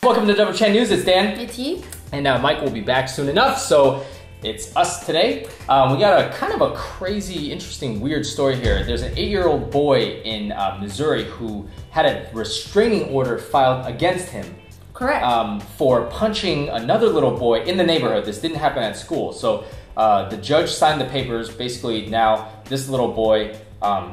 Welcome to Double Chan News. It's Dan. It's Yi. And Mike will be back soon enough, so it's us today. We got a kind of a crazy, interesting, weird story here. There's an 8-year-old boy in Missouri who had a restraining order filed against him. Correct. For punching another little boy in the neighborhood. This didn't happen at school. So the judge signed the papers. Basically now this little boy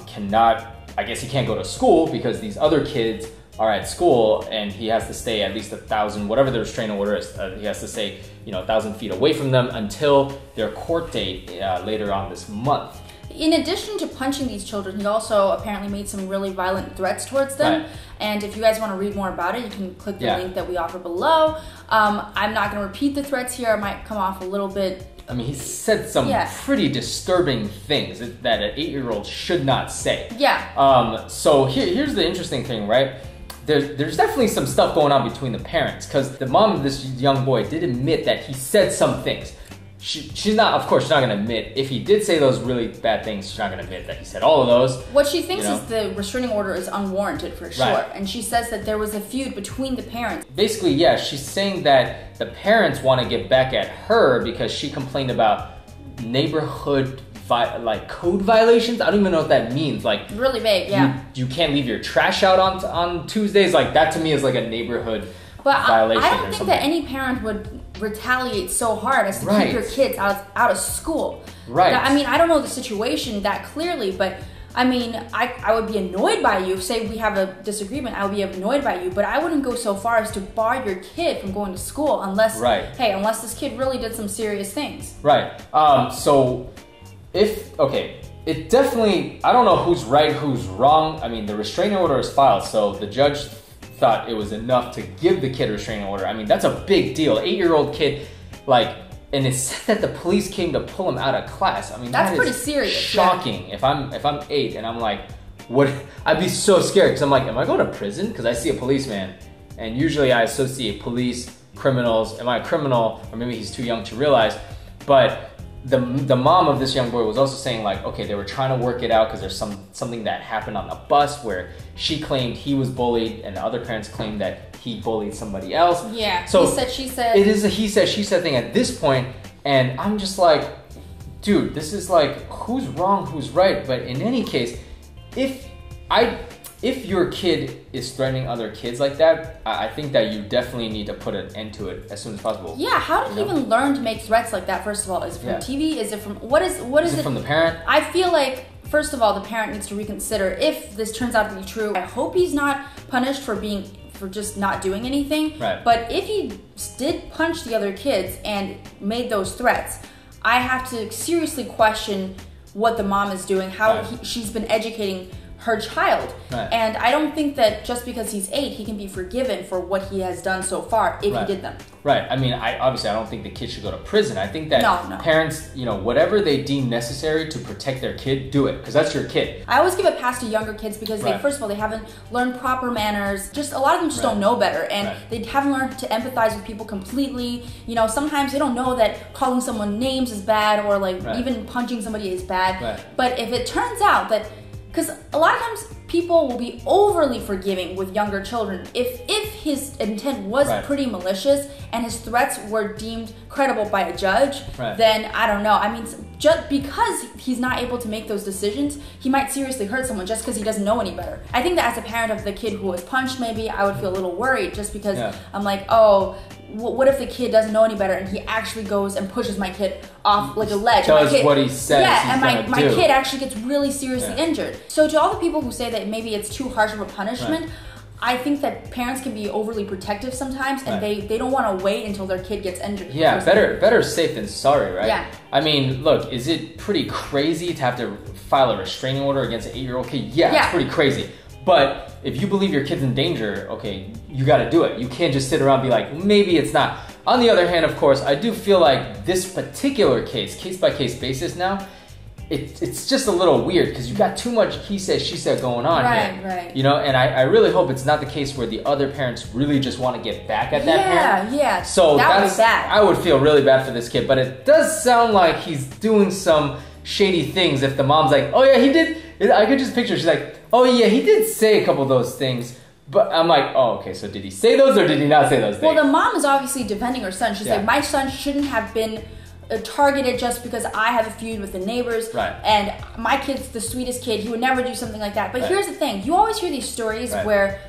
cannot, I guess he can't go to school because these other kids are at school and he has to stay at least 1,000, whatever the restraining order is, he has to stay 1,000 feet away from them until their court date later on this month. In addition to punching these children, he also apparently made some really violent threats towards them. Right. And if you guys want to read more about it, you can click the link that we offer below. I'm not going to repeat the threats here. I might come off a little bit. I mean, he said some pretty disturbing things that an 8-year-old should not say. Yeah. So here's the interesting thing, right? There's definitely some stuff going on between the parents, because the mom of this young boy did admit that he said some things. She's not, of course, she's not going to admit, if he did say those really bad things, she's not going to admit that he said all of those. What she thinks is the restraining order is unwarranted for sure. Right. And she says that there was a feud between the parents. Basically, yeah, she's saying that the parents want to get back at her because she complained about neighborhood code violations. I don't even know what that means. Like really vague, yeah. You can't leave your trash out on Tuesdays. Like that to me is like a neighborhood violation. I don't think that any parent would retaliate so hard as to keep your kids out of school. Right. I mean, I don't know the situation that clearly, but I mean, I would be annoyed by you. Say we have a disagreement, I would be annoyed by you, but I wouldn't go so far as to bar your kid from going to school unless, unless this kid really did some serious things. Right. So it definitely, I don't know who's right, who's wrong. I mean, the restraining order is filed, so the judge thought it was enough to give the kid a restraining order. I mean, that's a big deal. 8-year-old kid, and it said that the police came to pull him out of class. I mean, that's pretty serious. Shocking. Yeah. If I'm 8 and I'm like, what? I'd be so scared because I'm like, am I going to prison? Because I see a policeman, and usually I associate police, criminals. Am I a criminal? Or maybe he's too young to realize. But the mom of this young boy was also saying like, okay, they were trying to work it out because there's something that happened on the bus where she claimed he was bullied and the other parents claimed that he bullied somebody else. Yeah, so he said, she said. It is a he said, she said thing at this point, and I'm just like, dude, this is like, who's wrong, who's right? But in any case, if your kid is threatening other kids like that, I think that you definitely need to put an end to it as soon as possible. Yeah, how did he even learn to make threats like that, first of all? Is it from TV? Is it from, what is it? From the parent? I feel like, first of all, the parent needs to reconsider if this turns out to be true. I hope he's not punished for just not doing anything. Right. But if he did punch the other kids and made those threats, I have to seriously question what the mom is doing, how she's been educating her child. Right. And I don't think that just because he's 8, he can be forgiven for what he has done so far if he did them. Right. I mean, obviously I don't think the kid should go to prison. I think that parents, whatever they deem necessary to protect their kid, do it, because that's your kid. I always give a pass to younger kids because they, first of all, they haven't learned proper manners. Just a lot of them just don't know better, and they haven't learned to empathize with people completely. Sometimes they don't know that calling someone names is bad, or even punching somebody is bad. Right. But if it turns out that, because a lot of times people will be overly forgiving with younger children. If his intent was pretty malicious and his threats were deemed credible by a judge, then I don't know. I mean, just because he's not able to make those decisions, he might seriously hurt someone just because he doesn't know any better. I think that as a parent of the kid who was punched, maybe I would feel a little worried just because I'm like, oh, what if the kid doesn't know any better and he actually goes and pushes my kid off like a ledge? Does what he says and my kid actually gets really seriously injured. So to all the people who say that maybe it's too harsh of a punishment, I think that parents can be overly protective sometimes, and they don't want to wait until their kid gets injured. Yeah, better safe than sorry, right? Yeah. I mean, look, is it pretty crazy to have to file a restraining order against an 8-year-old kid? Yeah, it's pretty crazy. But if you believe your kid's in danger, okay, you got to do it. You can't just sit around and be like, maybe it's not. On the other hand, of course, I do feel like this particular case-by-case basis now, it's just a little weird because you got too much he said, she said going on here. Right. And I really hope it's not the case where the other parents really just want to get back at that parent. Yeah. So that was bad. I would feel really bad for this kid, but it does sound like he's doing some shady things if the mom's like, oh yeah, he did. I could just picture, she's like, oh yeah, he did say a couple of those things, But I'm like, oh, okay, so did he say those or did he not say those things? Well, the mom is obviously defending her son. She's like, my son shouldn't have been targeted just because I have a feud with the neighbors. Right. And my kid's the sweetest kid. He would never do something like that. But here's the thing. You always hear these stories where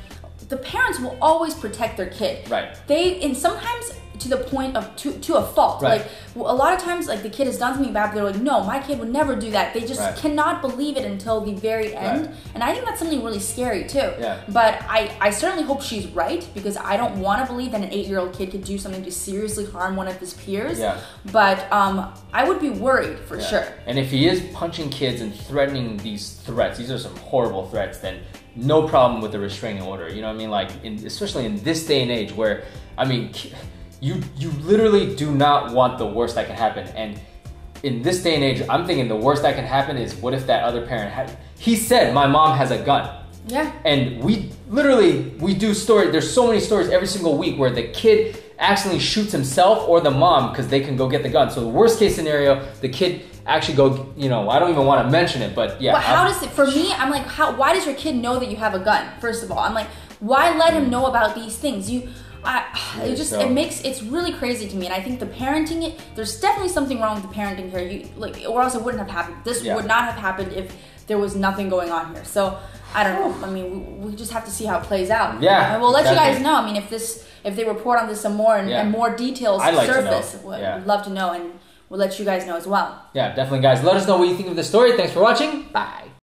the parents will always protect their kid. Right. And sometimes to the point of to a fault. Right. Like a lot of times, like the kid has done something bad, but they're like, no, my kid would never do that. They just cannot believe it until the very end. Right. And I think that's something really scary too. Yeah. But I certainly hope she's right, because I don't want to believe that an 8-year-old kid could do something to seriously harm one of his peers. Yeah. But I would be worried for sure. And if he is punching kids and threatening these threats, these are some horrible threats, then no problem with the restraining order. You know what I mean? Like, especially in this day and age where, I mean, you literally do not want the worst that can happen. And in this day and age, I'm thinking the worst that can happen is, what if that other parent had... He said, my mom has a gun. Yeah. And we do stories, there's so many stories every single week where the kid accidentally shoots himself or the mom because they can go get the gun. So the worst case scenario, the kid actually go, you know, I don't even want to mention it, but yeah. But how does it, for me, I'm like, why does your kid know that you have a gun? First of all, I'm like, why let him know about these things? It's really crazy to me, and I think the parenting, there's definitely something wrong with the parenting here. Or else it wouldn't have happened. This would not have happened if there was nothing going on here. So I don't know. I mean, we just have to see how it plays out. Yeah, and we'll let you guys know. I mean, if they report on this some more and more details surface, we'd love to know, and we'll let you guys know as well. Yeah, definitely, guys. Let us know what you think of the story. Thanks for watching. Bye.